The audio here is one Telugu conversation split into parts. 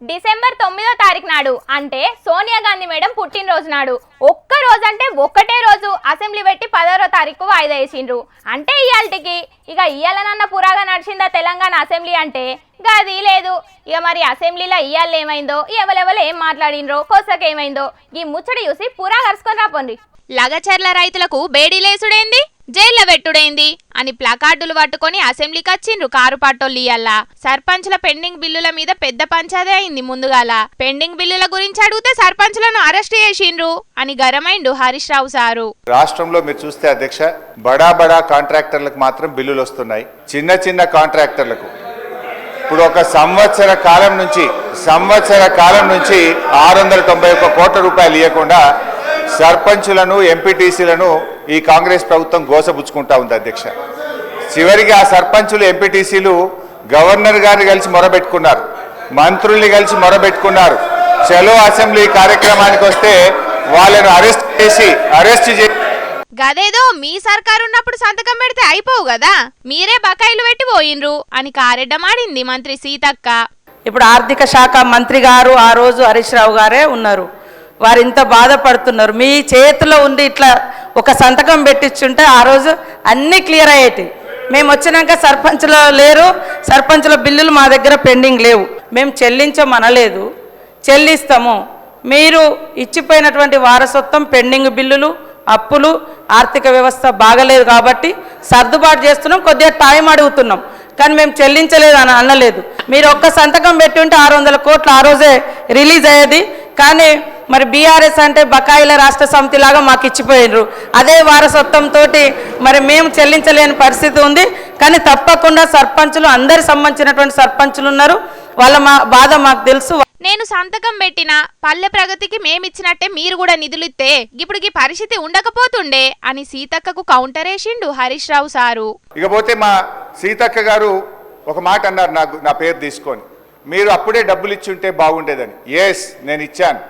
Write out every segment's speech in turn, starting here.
డిసెంబర్ 9వ తారీఖు నాడు అంటే సోనియా గాంధీ మేడం పుట్టినరోజు నాడు ఒక్క రోజు అంటే ఒక్కటే రోజు అసెంబ్లీ పెట్టి 16వ తారీఖు వాయిదా వేసిండ్రు. అంటే ఇయాల్టికి ఇక ఇయ్యాలనన్న పురాగా నడిచిందా తెలంగాణ అసెంబ్లీ అంటే గది లేదు. ఇక మరి అసెంబ్లీలో ఇయ్యాలు ఏమైందో ఎవరెవరు ఏం మాట్లాడినరో కొసకేమైందో ఈ ముచ్చడి చూసి పురా కరుసుకొని రాపోండి. లగచర్ల రైతులకు బేడీలేసుడేంది జైల్లో పెట్టుడైంది అని ప్లకార్డులు పట్టుకొని అసెంబ్లీకి వచ్చిండ్రు కారు పాటోళ్ళు. ఇయ్యాల సర్పంచ్ల పెండింగ్ బిల్లుల మీద పెద్ద పంచాదే అయింది. ముందుగాల పెండింగ్ బిల్లుల గురించి అడిగితే సర్పంచ్లను అరెస్ట్ చేసిండ్రు అని గరమైండు హరీష్ రావు సారు. రాష్ట్రంలో మీరు చూస్తే అధ్యక్ష బడా బడా కాంట్రాక్టర్లకు మాత్రం బిల్లులు వస్తున్నాయి. చిన్న చిన్న కాంట్రాక్టర్లకు ఇప్పుడు ఒక సంవత్సర కాలం నుంచి 691 కోట్ల రూపాయలు ఇవ్వకుండా సర్పంచులను ఎంపీటీసీలను ఈ కాంగ్రెస్ ప్రభుత్వం గోసబుచ్చుకుంటా ఉంది అధ్యక్ష. చివరికి ఆ సర్పంచులు ఎంపీటీసీలు గవర్నర్ గారిని కలిసి మొరబెట్టుకున్నారు, మంత్రుల్ని కలిసి మొరబెట్టుకున్నారు. చలో అసెంబ్లీ కార్యక్రమానికి వస్తే వాళ్ళను అరెస్ట్ చేసి గదేదో మీ సర్కారు ఉన్నప్పుడు సంతకం పెడితే అయిపోవు కదా, మీరే బకాయిలు పెట్టి పోయినరు అని కారెడ్డమాడింది మంత్రి సీతక్క. ఇప్పుడు ఆర్థిక శాఖ మంత్రి గారు ఆ రోజు హరీష్ రావు గారే ఉన్నారు. వారు ఇంత బాధపడుతున్నారు. మీ చేతిలో ఉండి ఇట్లా ఒక సంతకం పెట్టించుంటే ఆ రోజు అన్నీ క్లియర్ అయ్యేటి. మేము వచ్చినాక సర్పంచ్లో లేరు, సర్పంచ్ల బిల్లులు మా దగ్గర పెండింగ్ లేవు. మేము చెల్లించమనలేదు, చెల్లిస్తాము. మీరు ఇచ్చిపోయినటువంటి వారసత్వం పెండింగ్ బిల్లులు అప్పులు ఆర్థిక వ్యవస్థ బాగలేదు కాబట్టి సర్దుబాటు చేస్తున్నాం, కొద్దిగా టైం అడుగుతున్నాం, కానీ మేము చెల్లించలేదు అని అనలేదు. మీరు ఒక్క సంతకం పెట్టి ఉంటే 600 కోట్లు ఆ రోజే రిలీజ్ అయ్యేది. కానీ మరి బీఆర్ఎస్ అంటే బకాయిల రాష్ట్ర సమితి లాగా మాకు ఇచ్చిపోయినరు. అదే వారసత్వంతో మరి మేము చెల్లించలేని పరిస్థితి ఉంది. కానీ తప్పకుండా సర్పంచులు అందరి సంబంధించినటువంటి సర్పంచులు ఉన్నారు, వాళ్ళ బాధ మాకు తెలుసు. నేను సంతకం పెట్టిన పల్లె ప్రగతికి మేమిచ్చినట్టే మీరు కూడా నిధులిస్తే ఇప్పుడు ఈ పరిస్థితి ఉండకపోతుండే అని సీతక్కకు కౌంటర్ వేసిండు హరీష్ రావు సారు. ఇకపోతే మా సీతక్క గారు ఒక మాట అన్నారు, నా పేరు తీసుకొని, మీరు అప్పుడే డబ్బులు ఇచ్చుంటే బాగుండేదని. ఎస్, నేను ఇచ్చాను.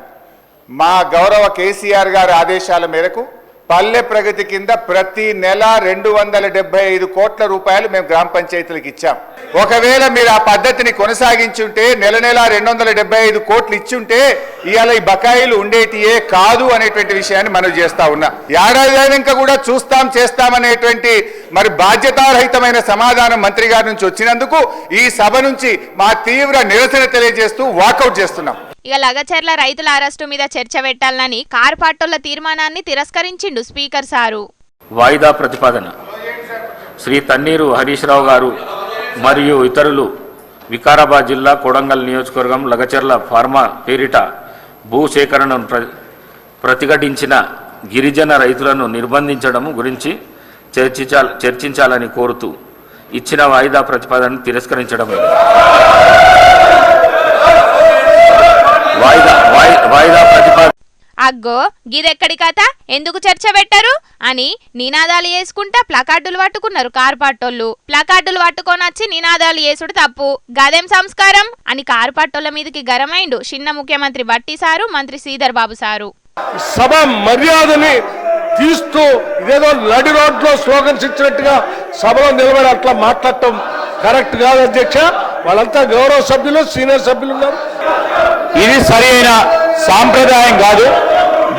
మా గౌరవ కేసీఆర్ గారి ఆదేశాల మేరకు పల్లె ప్రగతి కింద ప్రతి నెల 275 కోట్ల రూపాయలు మేము గ్రామ పంచాయతీలకు ఇచ్చాం. ఒకవేళ మీరు ఆ పద్ధతిని కొనసాగించుంటే నెల 275 కోట్లు ఇచ్చుంటే ఇవాళ ఈ బకాయిలు ఉండేటియే కాదు అనేటువంటి విషయాన్ని మనం చేస్తా ఉన్నా. ఏడాది కూడా చేస్తామనేటువంటి మరి బాధ్యతారహితమైన సమాధానం మంత్రి గారి నుంచి వచ్చినందుకు ఈ సభ నుంచి మా తీవ్ర నిరసన తెలియజేస్తూ వాకౌట్ చేస్తున్నాం. ఇక లగచర్ల రైతుల అరెస్టు మీద చర్చ పెట్టాలని కారు పాటోళ్ల తీర్మానాన్ని తిరస్కరించిండు స్పీకర్ సారు. వాయిదా ప్రతిపాదన శ్రీ తన్నీరు హరీష్ రావు గారు మరియు ఇతరులు వికారాబాద్ జిల్లా కొడంగల్ నియోజకవర్గం లగచర్ల ఫార్మా పేరిట భూసేకరణను ప్రతిఘటించిన గిరిజన రైతులను నిర్బంధించడం గురించి చర్చించాలని కోరుతూ ఇచ్చిన వాయిదా ప్రతిపాదనను తిరస్కరించడం. అగ్గో గిదెక్కడి కథ, ఎందుకు చర్చ పెట్టరు అని నినాదాలు చేసుకుంటా ప్లకార్డులు పట్టుకున్నారు కారు పాటోళ్ళు. ప్లకార్డులు పట్టుకొని వచ్చి నినాదాలు చేసుడు తప్పు, గదేం సంస్కారం అని కారు పాటోళ్ల మీదకి గరమైండు చిన్న ముఖ్యమంత్రి బట్టి సారు, మంత్రి శ్రీధర్ బాబు సారు. సభ మర్యాదని తీస్తూ ఇదేదో నడి రోడ్లో స్లోగన్స్ ఇచ్చినట్టుగా సభలో నిలబడి అట్లా మాట్లాడటం కరెక్ట్ కాదు అధ్యక్ష. వాళ్ళంతా గౌరవ సభ్యులు, సీనియర్ సభ్యులు ఉన్నారు. ఇది సరైన సాంప్రదాయం కాదు.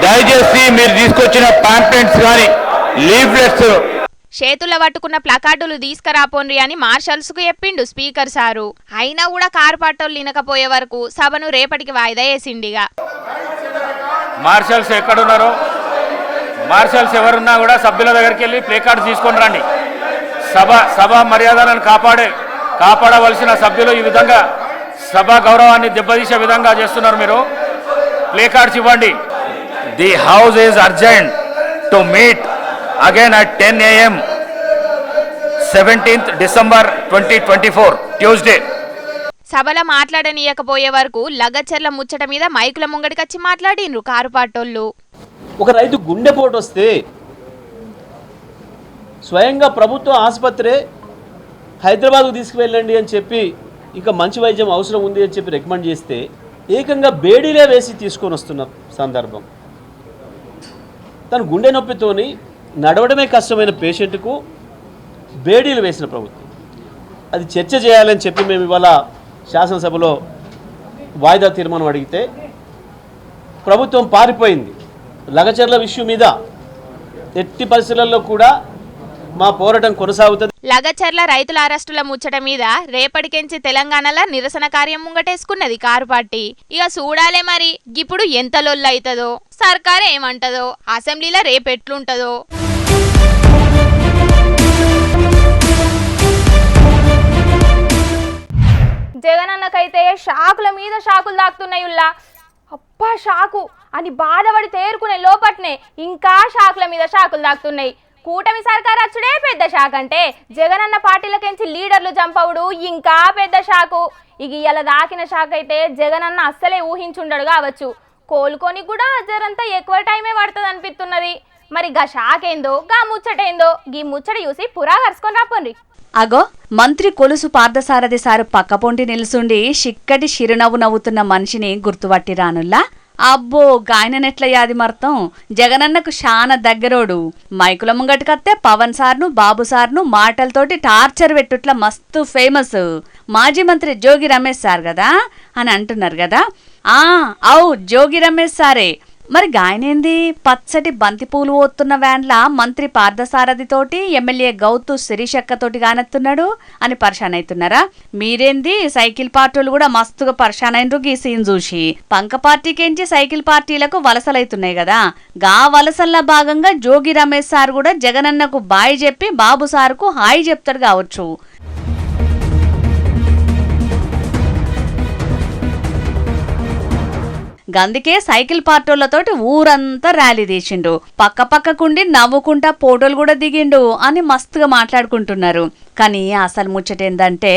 దయచేసి మీరు తీసుకొచ్చిన పాంప్లెట్స్ కానీ లీఫ్లెట్స్ చేతుల పట్టుకున్న ప్లకార్డులు తీసుకురాపోండి అని మార్షల్స్ కు చెప్పిండు స్పీకర్ సారు. అయినా కూడా కారు పాటోళ్ళు వినకపోయే వరకు సభను రేపటికి వాయిదా వేసిండిగా. మార్షల్స్ ఎక్కడున్నారో, మార్షల్స్ ఎవరున్నా కూడా సభ్యుల దగ్గరికి వెళ్ళి ప్లే కార్డు తీసుకొని రండి. సభ మర్యాదలను కాపాడవలసిన సభ్యులు ఈ విధంగా సభ గౌరవాన్ని దెబ్బతీసే విధంగా చేస్తున్నారు. మీరు ప్లే కార్డ్స్ ఇవ్వండి. The house is urgent to meet again at 10 AM 17th December 2024 Tuesday. సభలో మాట్లాడనీయకపోయే వరకు లగచర్ల ముచ్చట మీద మైకుల ముంగడికొచ్చి మాట్లాడినరు కారు పాటోళ్ళు. ఒక రైతు గుండెపోటు వస్తే స్వయంగా ప్రభుత్వ ఆసుపత్రి హైదరాబాద్కు తీసుకువెళ్ళండి అని చెప్పి, ఇంకా మంచి వైద్యం అవసరం ఉంది అని చెప్పి రికమెండ్ చేస్తే ఏకంగా బేడీలే వేసి తీసుకొని వస్తున్న సందర్భం. తను గుండె నొప్పితోని నడవడమే కష్టమైన పేషెంట్కు బేడీలు వేసిన ప్రభుత్వం. అది చర్చ చేయాలని చెప్పి మేము ఇవాళ శాసనసభలో వాయిదా తీర్మానం అడిగితే ప్రభుత్వం పారిపోయింది. లగచర్ల విషయం మీద ఎట్టి పరిస్థితులలో కూడా మా పోరాటం కొనసాగుతుంది. లగచర్ల రైతుల అరెస్టుల ముచ్చట మీద రేపటికెంచి తెలంగాణలో నిరసన కార్యం ముంగటేసుకున్నది కారు పార్టీ. ఇక చూడాలే మరి ఇప్పుడు ఎంత లొల్లు అవుతుందో, సర్కారు ఏమంటదో, అసెంబ్లీలో రేపెట్లుంటదో. జగనన్నకైతే షాకుల మీద షాకులు దాక్కుతున్నాయుల్లా. అబ్బా షాకు అని బాధపడి తేరుకునే లోపట్నే ఇంకా షాకుల మీద షాకులు దాక్కుతున్నాయి. కూటమి సర్కార్ అచ్చుడే పెద్ద షాక్ అంటే జగనన్న పార్టీలకెంచి లీడర్లు జంపవుడు ఇంకా పెద్ద షాకు. ఇక ఇలా దాకిన షాక్ అయితే జగనన్న అస్సలే ఊహించుండడు కావచ్చు. కోలుకొని కూడా జరంతా ఎక్కువ టైమే పడుతుంది అనిపిస్తున్నది. మరి గా షాక్ ఏందో గా ముచ్చటేందో గీ ముచ్చట చూసి పురా కరుసుకొని రాపోండి. అగో మంత్రి కొలుసు పార్థసారథి సారు పక్కపొంటి నిలుసుండి చిక్కటి చిరునవ్వు నవ్వుతున్న మనిషిని గుర్తుపట్టి రానుల్లా. అబ్బో గాయననెట్ల యాది మర్తం జగనన్నకు శాన దగ్గరోడు. మైకుల ముంగటికత్తే పవన్ సార్ను బాబు సార్ను మాటలతోటి టార్చర్ పెట్టుట్లా మస్తు ఫేమస్. మాజీ మంత్రి జోగి రమేష్ సార్ కదా అని అంటున్నారు కదా. అవు జోగి రమేష్ సారే. మరి గాయనేంది పచ్చటి బంతిపూలు ఓతున్న వ్యాన్ల మంత్రి పార్థసారథితోటి ఎమ్మెల్యే గౌతు శిరీషక్కతోటి గానెత్తున్నాడు అని పరిశాన్ అవుతున్నారా? మీరేంది సైకిల్ పార్టీలు కూడా మస్తుగా పరిశాన్ అయినరు ఈ సీన్ చూసి. పంక పార్టీకేంచి సైకిల్ పార్టీలకు వలసలైతున్నాయి కదా. గా వలసల్లో భాగంగా జోగి రమేష్ సార్ కూడా జగనన్నకు బాయ్ చెప్పి బాబు సార్కు హాయ్ చెప్తాడు కావచ్చు. గందుకే సైకిల్ పార్టీలతోటి ఊరంతా ర్యాలీ తీసిండు. పక్క పక్కకుండి నవ్వుకుంటా ఫోటోలు కూడా దిగిండు అని మస్తుగా మాట్లాడుకుంటున్నారు. కానీ అసలు ముచ్చటేందంటే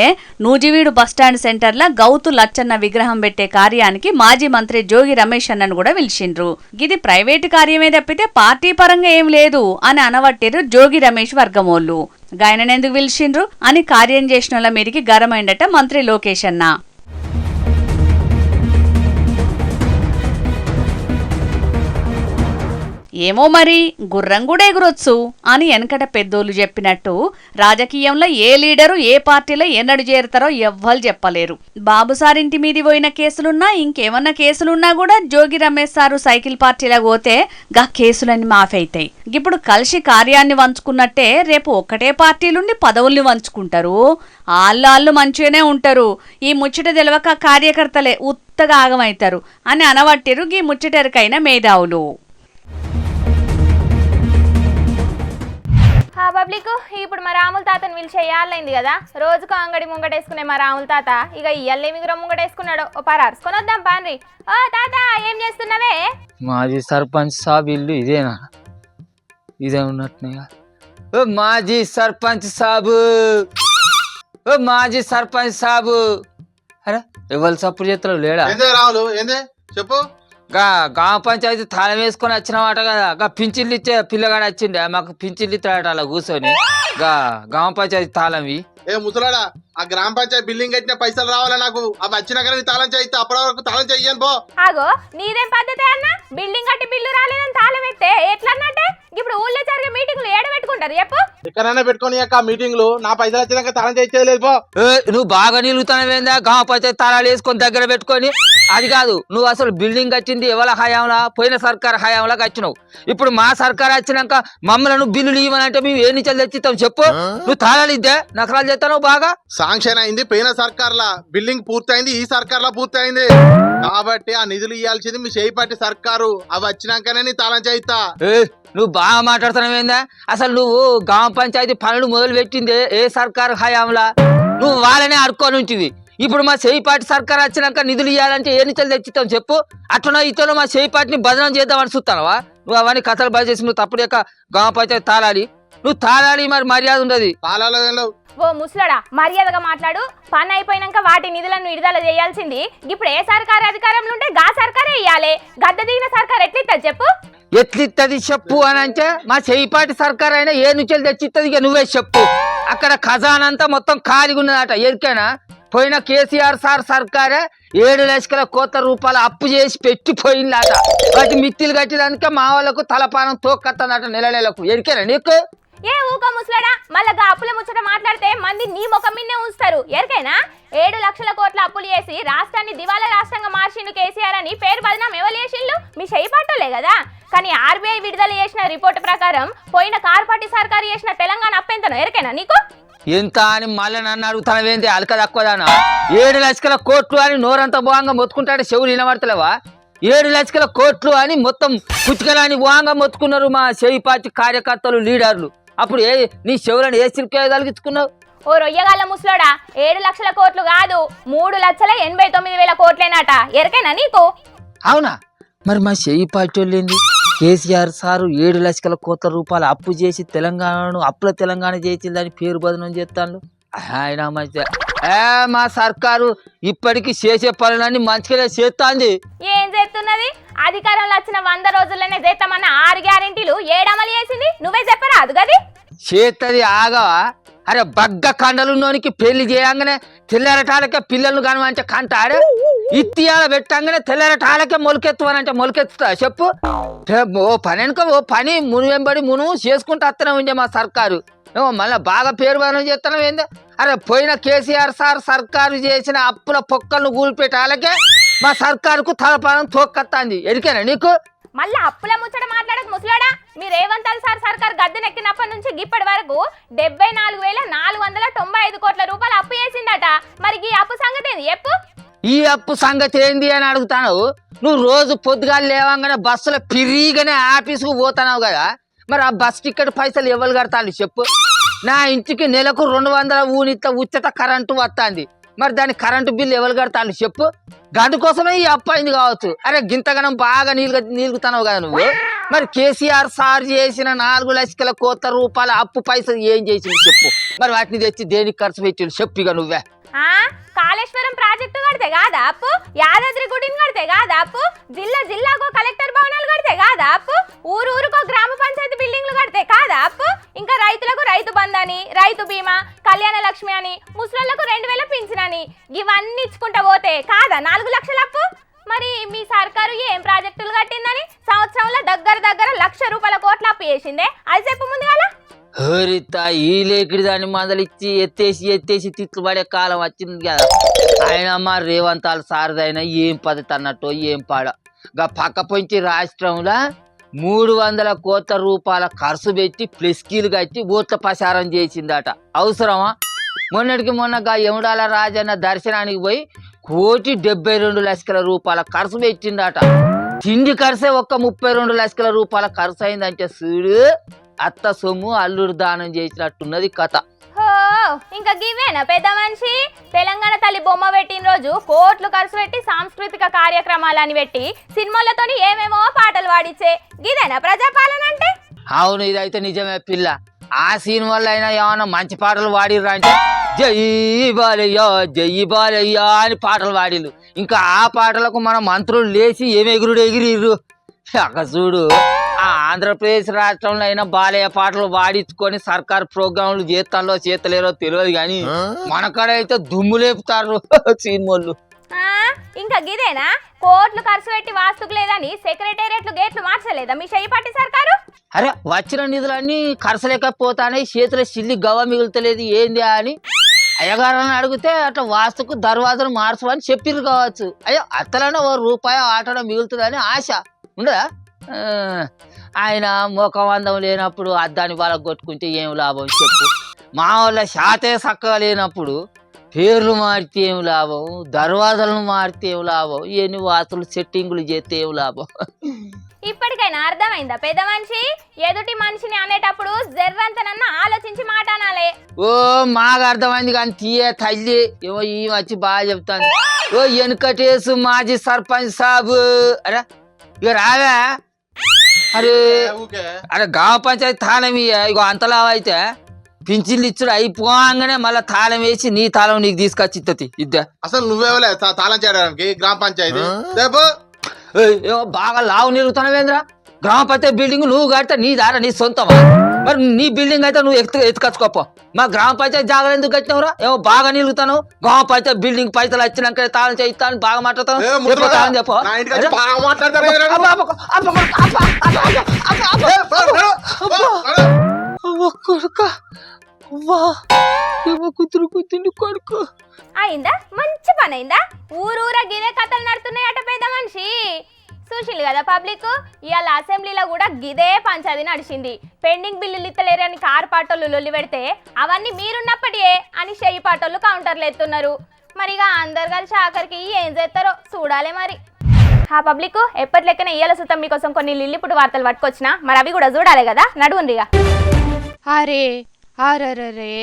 నూజివీడు బస్టాండ్ సెంటర్లో గౌతు లచ్చన్న విగ్రహం పెట్టే కార్యానికి మాజీ మంత్రి జోగి రమేష్ అన్నను కూడా పిలిచిండ్రు. ఇది ప్రైవేటు కార్యమే తప్పితే పార్టీ పరంగా ఏం లేదు అని అనవట్టిరు జోగి రమేష్ వర్గమోళ్ళు. గాయననెందుకు పిలిచిండ్రు అని కార్యం చేసిన వాళ్ళ మీరికి గరమైందట మంత్రి లోకేష్ అన్న. ఏమో మరి గుర్రం కూడా ఎగురొచ్చు అని వెనకట పెద్దోళ్ళు చెప్పినట్టు రాజకీయంలో ఏ లీడరు ఏ పార్టీలో ఎన్నడు చేరుతారో ఎవ్వరు చెప్పలేరు. బాబు సార్ ఇంటి మీది పోయిన కేసులున్నా ఇంకేమన్నా కేసులున్నా కూడా జోగి రమేష్ సారు సైకిల్ పార్టీలో పోతే గా కేసులన్నీ మాఫీ అవుతాయి. ఇప్పుడు కలిసి కార్యాన్ని వంచుకున్నట్టే రేపు ఒక్కటే పార్టీలుండి పదవుల్ని వంచుకుంటారు. ఆళ్ళు మంచిగానే ఉంటారు. ఈ ముచ్చట తెలవక కార్యకర్తలే ఉత్తగా ఆగమవుతారు అని అనవట్టిరు ఈ ముచ్చటెరకైన మేధావులు. పబ్లిక్ ఇప్పుడు మా రాముల తాతను వీళ్ళు చేయాలైంది కదా. రోజుకు అంగడి ముంగటేసుకునే మా రాముల తాత ఇక ఇయ్యల్లే మిగురం ముంగటేసుకున్నాడు. ఓ అరుసుకొని వద్దాం పాన్రి. ఓ తాత ఏం చేస్తున్నావే? మాజీ సర్పంచ్ సాబ్ ఇల్లు ఇదేనా? ఇదే ఉన్నట్టుగా. ఓ మాజీ సర్పంచ్ సాబు, ఓ మాజీ సర్పంచ్ సాబు. అరే ఎవరు సప్పుడు చేస్తారు లేడా? రాములు ఏందే చెప్పు. గ్రామ పంచాయతీ తాళం వేసుకొని వచ్చినమాట కదా. పింఛన్లు ఇచ్చే పిల్లగాడు వచ్చిండే మాకు పింఛన్లు ఇస్తాడట అలా కూర్చొని. గ్రామ పంచాయతీ తాళంవి. ఏ ముసలాడా, ఆ గ్రామ పంచాయతీ బిల్డింగ్ కట్టిన పైసలు రావాలా నాకు? అవి వచ్చినాక తాళం చేయితే అప్పటి వరకు తాళం చెయ్యను పో. ఆగో నీదేం పద్ధతి అన్న? బిల్డింగ్ కట్టి బిల్లు రాలేదని తాళం ఎత్తే ఎట్లా అన్నట్టే? ఇప్పుడు ఊళ్ళో జరిగే మీటింగ్లు ఏడ పెట్టుకుంటారు చెప్పు? ఎక్కడైనా పెట్టుకొని మీటింగ్లు నా పైసలు వచ్చినాక తాళం చేయించలేదు పో. నువ్వు బాగా నిలుగుతానవేందా? గ్రామ పంచాయతీ తాళాలు వేసుకొని దగ్గర పెట్టుకొని. అది కాదు, నువ్వు అసలు బిల్డింగ్ కట్టింది ఎవరి హయాంలా? పోయిన సర్కార్ హయాంలా కట్టినావు. ఇప్పుడు మా సర్కార్ వచ్చినాక మమ్మల్ని బిల్లులు ఇవ్వనంటే మేము ఏ నుంచి తెచ్చిస్తాం చెప్పు? నువ్వు తాళాలు ఇద్దే నకరాలు చేస్తావు బాగా. శాంక్షన్ అయింది పోయిన సర్కార్లా, బిల్డింగ్ పూర్తయింది ఈ సర్కార్లా పూర్తయింది. కాబట్టి ఆ నిధులు ఇవ్వాల్సింది మీ చేయిపట్టి సర్కారు. అవి వచ్చినాకనే నీ తాళం చేయిస్తా. నువ్వు బాగా మాట్లాడుతున్నావేందా? అసలు నువ్వు గ్రామ పంచాయతీ పనులు మొదలు పెట్టిందే ఏ సర్కారు హయాంలా? నువ్వు వాళ్ళనే అడుక్కొని ఉంటివి. ఇప్పుడు మా చేయిపాటి సర్కార్ వచ్చినాక నిధులు ఇవ్వాలంటే ఏ నిధులు తెచ్చిస్తాం చెప్పు? అట్లా ఇతను మా చేయిపాటిని బదనం చేద్దామని చూస్తానవా? నువ్వు అవన్నీ కథలు బాగా చేసి నువ్వు తప్పుడు యొక్క గ్రామ పంచాయతీ తాళాలి. నువ్వు తాళాలి, మరి మర్యాద ఉండదు. ఓ ముసలడా మర్యాదగా మాట్లాడు. పని అయిపోయినాక వాటి నిధులను విడుదల చేయాల్సింది ఇప్పుడు ఏ సర్కారు అధికారంలో ఉంటే గా సర్కారే ఇయ్యాలి. గద్దె దిగిన సర్కారు ఎట్లిత్తది చెప్పు? ఎట్లిత్తది చెప్పు అని అంటే మా చేయిపాటి సర్కార్ అయినా ఏ నుంచి తెచ్చిత్తది? ఇక నువ్వే చెప్పు. అక్కడ ఖజానంతా మొత్తం ఖాళీగా ఉన్నదట. ఎరికేనా? పోయిన కేసీఆర్ సార్ సర్కారే 7 లక్షల కోట్ల రూపాయలు అప్పు చేసి పెట్టిపోయిందట. వాటి మిత్తిలు కట్టడానికి మా వాళ్ళకు తలపానం తోక్కత్తదట నెలకు. ఎరికేనా నీకు? ఏ ఊక ముసలాడా, మళ్ళా అప్పుల ముచ్చట మాట్లాడితే మంది నీ ముఖం మీదే ఉంచుతారు. ఎరికైనా 7 లక్షల కోట్ల కోట్ల అప్పులు చేసి రాష్ట్రాన్ని దివాలా రాష్ట్రంగా మార్చిండు కేసీఆర్ అని పేరు బదనాం ఎవరు చేసిండు? మీ చేయిపాటోలే కదా. కానీ ఆర్బీఐ విడుదల చేసిన రిపోర్టు ప్రకారం పోయిన కార్పాటి సర్కారు చేసిన తెలంగాణ అప్పెంతనో ఎరికేనా నీకు? ఎంత అని మళ్ళీ నన్ను అడుగుతానవేంటి? అలక తక్కువదానా? 7 లక్షల కోట్లు అని నోరంతా బోంగా మొత్తుకుంటాడే చెవులు వినబడతలేవా? 7 లక్షల కోట్లు అని మొత్తం పుచ్చికలని బోంగా మొత్తుకున్నారు మా చెయ్యి పార్టీ కార్యకర్తలు, లీడర్లు. అప్పుడు నీ చెవులను ఏ చిరికే కలిగించుకున్నావు? ఓ రొయ్యగాళ్ళ ముసలోడా, 7 లక్షల కోట్లు కాదు 3,89,000 కోట్లేనట. ఎరికేనా నీకు? అవునా? మరి మా చెయ్యి పార్టీ వాళ్ళు ఏంది? కేసీఆర్ సారు 7 లక్షల కోట్ల రూపాయలు అప్పు చేసి తెలంగాణను అప్పుల తెలంగాణ చేసిందని పేరు బదనం చేస్తాను. ఆయన మంచి మా సర్కారు ఇప్పటికి చేసే పనులన్నీ మంచిగానే చేస్తాంది. ఏం చేస్తున్నది? అధికారంలో వచ్చిన 100 రోజుల్లోనే చేస్తామన్న 6 గ్యారెంటీలు ఏడమలు చేసింది. నువ్వే చెప్పరాదు గది. చేత్తది ఆగవా? అరే బగ్గ కండలున్నోనికి పెళ్లి చేయంగానే తెల్లరటాలకే పిల్లలను కనమంటే కంటాడే, ఇత్తియాల పెట్టంగానే తెల్లరటాలకే మొలకెత్తువనంటే మొలకెత్తుతా చెప్పు? ఓ పని వెనుక ఓ పని మునువెంబడి మునువు చేసుకుంటూ వస్తూనే ఉండే మా సర్కారు. మళ్ళీ బాగా పేరు బదనం చేస్తున్నావు ఏంది? అరే పోయిన కేసీఆర్ సార్ సర్కారు చేసిన అప్పుల పొక్కలను కూలిపెట్టాలకే మా సర్కారుకు తలపానం తోక్కత్తాంది. ఎరికేనా నీకు? మళ్ళీ అప్పుల ముచ్చట మాట్లాడక ముసలాడా. మీ రేవంత్ సార్ సర్కార్ గద్దెనెక్కినప్పటి నుంచి ఇప్పటి వరకు 74,495 కోట్ల రూపాయలు అప్పు చేసిందట. మరి ఈ అప్పు సంగతి ఏంది చెప్పు? ఈ అప్పు సంగతి ఏంది అని అడుగుతాను. నువ్వు రోజు పొద్దుగాలు లేవంగానే బస్సులో పిరిగానే ఆఫీసుకు పోతున్నావు కదా, మరి ఆ బస్ టికెట్ పైసలు ఎవరు కడతాను చెప్పు? నా ఇంటికి నెలకు 200 యూనిట్ల ఉచిత కరెంటు వస్తుంది. మరి దాని కరెంటు బిల్లు ఎవరు కడతాను చెప్పు? గంట కోసమే ఈ అప్పు అయింది కావచ్చు. అరే గింతగనం బాగా నీలుగుతున్నావు కదా నువ్వు. మరి కేసీఆర్ సార్ చేసిన 4 లక్షల కోట్ల రూపాయల అప్పు పైసలు ఏం చేసింది చెప్పు? మరి వాటిని తెచ్చి దేనికి ఖర్చు పెట్టిండు చెప్పిగా నువ్వే? కాళేశ్వరం ప్రాజెక్టు కడితే కాదా అప్పు? యాదాద్రి గుడిని కడితే కాదా అప్పు? జిల్లాకో కలెక్టర్ భవనాలు కడితే కాదా అప్పు? ఊరుకో గ్రామ పంచాయతీ బిల్డింగ్లు కడితే కాదా అప్పు? ఇంకా రైతులకు రైతు బంధని, రైతు బీమా, కళ్యాణ లక్ష్మి అని, ముసలోళ్లకు 2,000 పింఛనని ఇవన్నీ ఇచ్చుకుంటా పోతే కాదా 4 లక్షల అప్పు? మరి మీ సర్కారు ఏం ప్రాజెక్టులు కట్టిందని సంవత్సరంలో దగ్గర రూపాయల 1,00,000 కోట్ల అప్పు చేసిందే అది చెప్పు ముందు కదా. హరిత ఈ లేకిడి దాన్ని మందలిచ్చి ఎత్తేసి తిట్లు పడే కాలం వచ్చింది కదా. ఆయన మా రేవంతాలు సారదైనా ఏం పద్ధతి అన్నట్టు ఏం పాడ. గా పక్క పొంచి రాష్ట్రంలో 300 కోట్ల రూపాయల ఖర్చు పెట్టి ప్లెస్కీలు కట్టి ఓట్ల ప్రచారం చేసిందట. అవసరమా? మొన్నటికి మొన్న యముడాల రాజన్న దర్శనానికి పోయి 1,72 లక్షల రూపాయల ఖర్చు పెట్టిందట. తిండి ఖర్చే ఒక్క 32 లక్షల రూపాయల ఖర్చు అయిందంటే చూడు, అత్త సొమ్ము అల్లుడు దానం చేసినట్టున్నది కథ. ఇంకా గివేనా పెద్ద మనిషి? తెలంగాణ తల్లి బొమ్మ పెట్టిన రోజు కోట్లు ఖర్చు పెట్టి సాంస్కృతిక కార్యక్రమాలని పెట్టి సినిమాలతోని ఏమేమో పాటలు పాడిచ్చే గిదేనా ప్రజాపాలన అంటే? అవును, ఇదైతే నిజమే పిల్ల. ఆ సీన్ వల్ల అయినా ఏమన్నా మంచి పాటలు పాడిర్రా అంటే జై బాలయ్య అని పాటలు పాడిళ్ళు. ఇంకా ఆ పాటలకు మన మంత్రులు లేచి ఎగిరిర్రు. అక్కడ చూడు, ఆ ఆంధ్రప్రదేశ్ రాష్ట్రంలో అయినా బాలయ్య పాటలు పాడించుకొని సర్కారు ప్రోగ్రాంలు చేస్తాలో చేతలేరో తెలియదు కానీ మనకాడ అయితే దుమ్ము లేపుతారు సినిమాలు. ఇంకా గిదేనా? కోట్లు ఖర్చు పెట్టి వాస్తుకు లేదని సెక్రటేరియట్లు గేట్లు మార్చలేదా మీ చెయ్యిపాటి సర్కారు? అరే వచ్చిన నిధులన్నీ ఖర్చులేకపోతానే, చేతుల సిల్లి గవ్వ మిగులుతలేదు ఏంది అని అయ్యగారని అడిగితే అట్లా వాస్తుకు దర్వాజను మార్చమని చెప్పిర్రు కావచ్చు. అయ్యో అత్తలనే ₹1 ఆటలో మిగులుతుందని ఆశ ఉండదా? ఆయన మోకవందం లేనప్పుడు అద్దాన్ని వాళ్ళకు కొట్టుకుంటే ఏం లాభం చెప్పు? మా వాళ్ళ శాతే చక్కగా లేనప్పుడు పేర్లు మారితే ఏం లాభం? దర్వాజలను మారితే ఏం లాభం? ఎన్ని వాస్తులు సెట్టింగులు చేస్తే ఏం లాభం? ఇప్పటికైనా అర్థమైందా పెద్ద మనిషి? ఎదుటి మనిషిని అనేటప్పుడు జర్రంతనన్నా ఆలోచించి మాట అనాలే. ఓ మాకు అర్థమైంది కానీ తీయే తల్లి ఏమో ఈ వచ్చి బాగా చెప్తాను. ఓ వెనుకటేసు మాజీ సర్పంచ్ సాబు, అరే ఇక రావా? అరే గ్రామ పంచాయతీ తాళం ఇగో అంతలా అయితే పింఛన్లు ఇచ్చుడు అయిపోగానే మళ్ళీ తాళం వేసి నీ తాళం నీకు తీసుకొచ్చి ఇద్దా. అసలు నువ్వేవలే తాళం చేయడానికి గ్రామ పంచాయతీ? ఏమో బాగా లావు నిలుగుతున్నావేంద్రా? గ్రామ పంచాయతీ బిల్డింగ్ నువ్వు కడితే నీ దారా నీ సొంతమా? మరి నీ బిల్డింగ్ అయితే నువ్వు ఎత్తుకొచ్చుకోపో. మా గ్రామ పంచాయతీ జాగ్రత్త ఎందుకు కట్టినవురా? ఏమో బాగా నిలుగుతాను. గ్రామ పంచాయతీ బిల్డింగ్ పైసలు వచ్చినాక తాళం చేయిస్తాను బాగా మాట్లాడతాను చెప్పు. కూతురు కూతురు కొడుకు అయిందా? మంచి పని అయిందా? ఊరూరా గిదే కథలు నడుతున్నాయట పెద్ద మనిషి. చూసిండు కదా పబ్లిక్, ఇవాళ అసెంబ్లీలో కూడా గిదే పంచాది నడిచింది. పెండింగ్ బిల్లులు ఇత్తలేరని కారు పాటోళ్ళు లొల్లి పెడితే అవన్నీ మీరున్నప్పటియే అని చెయ్యి పాటోళ్ళు కౌంటర్లు ఎత్తున్నారు. మరిగా అందరు కలిసి ఆఖరికి ఏం చేస్తారో చూడాలే మరి. ఆ పబ్లిక్ ఎప్పటి లెక్కన ఇయ్యాల సుతం మీకోసం కొన్ని లిల్లిపుడు వార్తలు పట్టుకొచ్చినా, మరి అవి కూడా చూడాలి కదా. నడువుండ్రిగా. అరే అరరే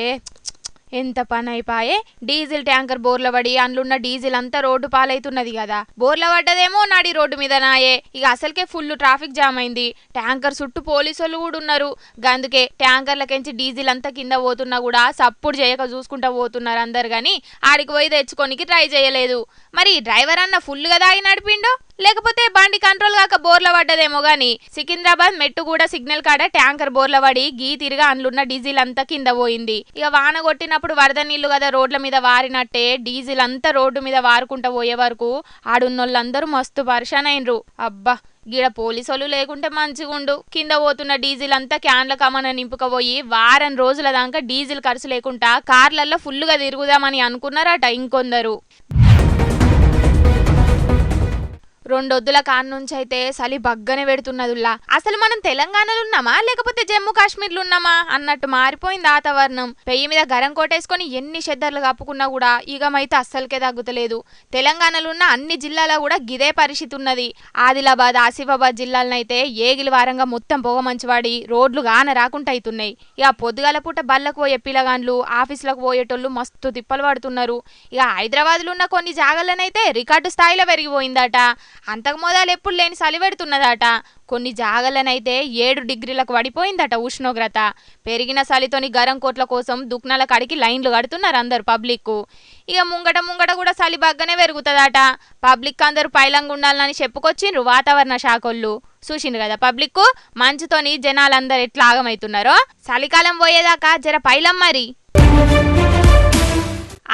ఎంత పని అయిపోయే. డీజిల్ ట్యాంకర్ బోర్ల పడి అందులో డీజిల్ అంతా రోడ్డు పాలైతున్నది కదా. బోర్ల పడ్డదేమో నాడి రోడ్డు మీద నాయే. ఇక అసలుకే ఫుల్ ట్రాఫిక్ జామ్ అయింది. ట్యాంకర్ చుట్టూ పోలీసు వాళ్ళు కూడా ఉన్నారు. అందుకే ట్యాంకర్లకెంచి డీజిల్ అంతా కింద పోతున్నా కూడా సప్పుడు చేయక చూసుకుంటా పోతున్నారు అందరు. కానీ ఆడికి పోయి తెచ్చుకోనికి ట్రై చేయలేదు. మరి డ్రైవర్ అన్న ఫుల్గా దాగి నడిపిండో లేకపోతే బండి కంట్రోల్ కాక బోర్ల పడ్డదేమో గాని సికింద్రాబాద్ మెట్టుగూడ సిగ్నల్ కాడ ట్యాంకర్ బోర్ల పడి గీ తిరిగా అందులున్న డీజిల్ అంతా కింద పోయింది. ఇక వాన కొట్టినప్పుడు వరద నీళ్లు కదా రోడ్ల మీద వారినట్టే డీజిల్ అంతా రోడ్డు మీద వారుకుంటా పోయే వరకు ఆడున్నోళ్ళందరూ మస్తు పరిశాన్ అయినరు. అబ్బా గీడ పోలీసులు లేకుంటే మంచిగుండు. కింద పోతున్న డీజిల్ అంతా క్యాన్ల కమన నింపుకపోయి వారం రోజుల దాకా డీజిల్ ఖర్చు లేకుండా కార్లల్లో ఫుల్గా తిరుగుదామని అనుకున్నారట ఇంకొందరు. రెండొద్దుల కాన్ నుంచి అయితే చలి బగ్గనే పెడుతున్నదిలా. అసలు మనం తెలంగాణలో ఉన్నామా లేకపోతే జమ్మూ కాశ్మీర్లో ఉన్నామా అన్నట్టు మారిపోయింది వాతావరణం. పెయ్యి మీద గరం కోటేసుకొని ఎన్ని షెద్దర్లు కప్పుకున్నా కూడా ఈగమైతే అస్సలకే తగ్గుతలేదు. తెలంగాణలో ఉన్న అన్ని జిల్లాల కూడా గిదే పరిస్థితి ఉన్నది. ఆదిలాబాద్ ఆసిఫాబాద్ జిల్లాలనైతే ఏగిలి వారంగా మొత్తం పొగ మంచివాడి రోడ్లు గాన రాకుండా అవుతున్నాయి. ఇక పొద్దుగాల పూట బళ్ళకు పోయే పిల్లగాండ్లు ఆఫీసులకు పోయేటోళ్ళు మస్తు తిప్పలు పడుతున్నారు. ఇక హైదరాబాద్లో ఉన్న కొన్ని జాగాలనైతే రికార్డు స్థాయిలో పెరిగిపోయిందట. అంతకు మొదలు ఎప్పుడు లేని చలి పెడుతున్నదట. కొన్ని జాగలనైతే 7 డిగ్రీలకు పడిపోయిందట ఉష్ణోగ్రత. పెరిగిన చలితోని గరం కోట్ల కోసం దుక్నాల కాడికి లైన్లు కడుతున్నారు అందరు పబ్లిక్. ఇక ముంగట కూడా చలి బగ్గనే పెరుగుతుందట. పబ్లిక్ అందరూ పైలంగా ఉండాలని చెప్పుకొచ్చిండ్రు వాతావరణ శాఖోళ్ళు. చూసిండ్రు కదా పబ్లిక్ మంచుతోని జనాలందరూ ఎట్లా ఆగమవుతున్నారో. చలికాలం పోయేదాకా జర పైలం మరి.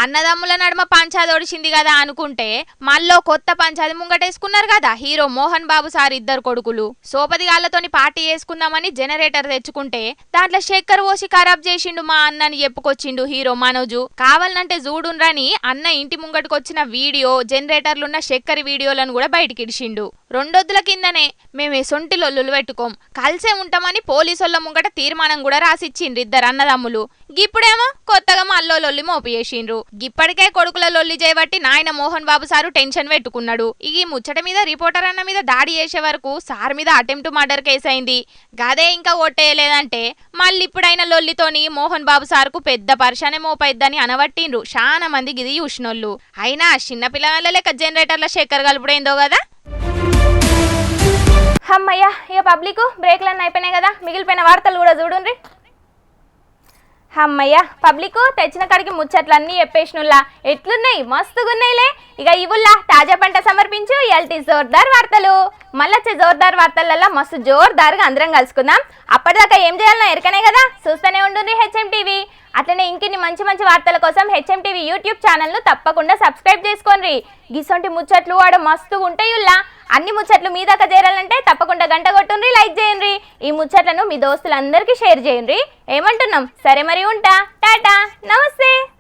అన్నదమ్ముల నడుమ పంచాది ఒడిచింది కదా అనుకుంటే మళ్ళీ కొత్త పంచాది ముంగటేసుకున్నారు కదా హీరో మోహన్ బాబు సార్ ఇద్దరు కొడుకులు. సోపతిగాళ్లతోని పార్టీ చేసుకుందామని జనరేటర్ తెచ్చుకుంటే దాంట్లో చక్కెర పోసి ఖరాబ్ చేసిండు మా అన్నని చెప్పుకొచ్చిండు హీరో మనోజు. కావాలంటే చూడుండ్రని అన్న ఇంటి ముంగటికొచ్చిన వీడియో జనరేటర్లున్న చక్కెర వీడియోలను కూడా బయటికి ఇడిచిండు. రెండొద్దుల కిందనే మేము ఎసొంటి లొల్లులు పెట్టుకోం కలిసే ఉంటామని పోలీసుల ముంగట తీర్మానం కూడా రాసిచ్చిండ్రు ఇద్దరు అన్నదమ్ములు. గిప్పుడేమో కొత్తగా మల్లో లొల్లి మోపి చేసిండ్రు. గిప్పటికే కొడుకుల లొల్లి చేయబట్టి నాయన మోహన్ బాబు సారు టెన్షన్ పెట్టుకున్నాడు. ఈ ముచ్చట మీద రిపోర్టర్ అన్న మీద దాడి చేసే వరకు సార్ మీద అటెంప్ట్ మర్డర్ కేసు అయింది. గదే ఇంకా ఓటేయలేదంటే మళ్ళీ ఇప్పుడైన లొల్లితోని మోహన్ బాబు సార్కు పెద్ద పరిశానే మోపైద్దని అనబట్టిండ్రు చాలా మంది గిది చూసినోళ్ళు. అయినా చిన్నపిల్లల లెక్క జనరేటర్ల చక్కెర కలుపుడైందో కదా. అమ్మయ్యా ఇక పబ్లిక్ బ్రేక్లన్నీ అయిపోయినాయి కదా. మిగిలిపోయిన వార్తలు కూడా చూడుండ్రి. అమ్మయ్య పబ్లిక్ తెచ్చిన కాడికి ముచ్చట్లన్నీ చెప్పేసినుల్లా. ఎట్లున్నాయి? మస్తుగున్నాయిలే. ఇక ఇవుల్లా తాజా పంట సమర్పించు ఎల్టీ జోర్దార్ వార్తలు. మళ్ళొచ్చే జోర్దార్ వార్తలల్లో మస్తు జోర్దార్గా అందరం కలుసుకుందాం. అప్పటిదాకా ఏం చేయాలన్నా ఎరకనే కదా. చూస్తూనే ఉండండి హెచ్ఎం టీవీ. అట్లనే ఇంకిన్ని మంచి మంచి వార్తల కోసం హెచ్ఎం టీవీ యూట్యూబ్ ఛానల్ను తప్పకుండా సబ్స్క్రైబ్ చేసుకోండి. గిసొంటి ముచ్చట్లు వాడు మస్తు ఉంటాయుల్లా. అన్ని ముచ్చట్లు మీ దాకా చేరాలంటే తప్పకుండా గంట కొట్టుండ్రి, లైక్ చేయండి. ఈ ముచ్చట్లను మీ దోస్తులందరికీ షేర్ చేయండి. ఏమంటున్నాం? సరే మరి ఉంటా. టాటా, నమస్తే.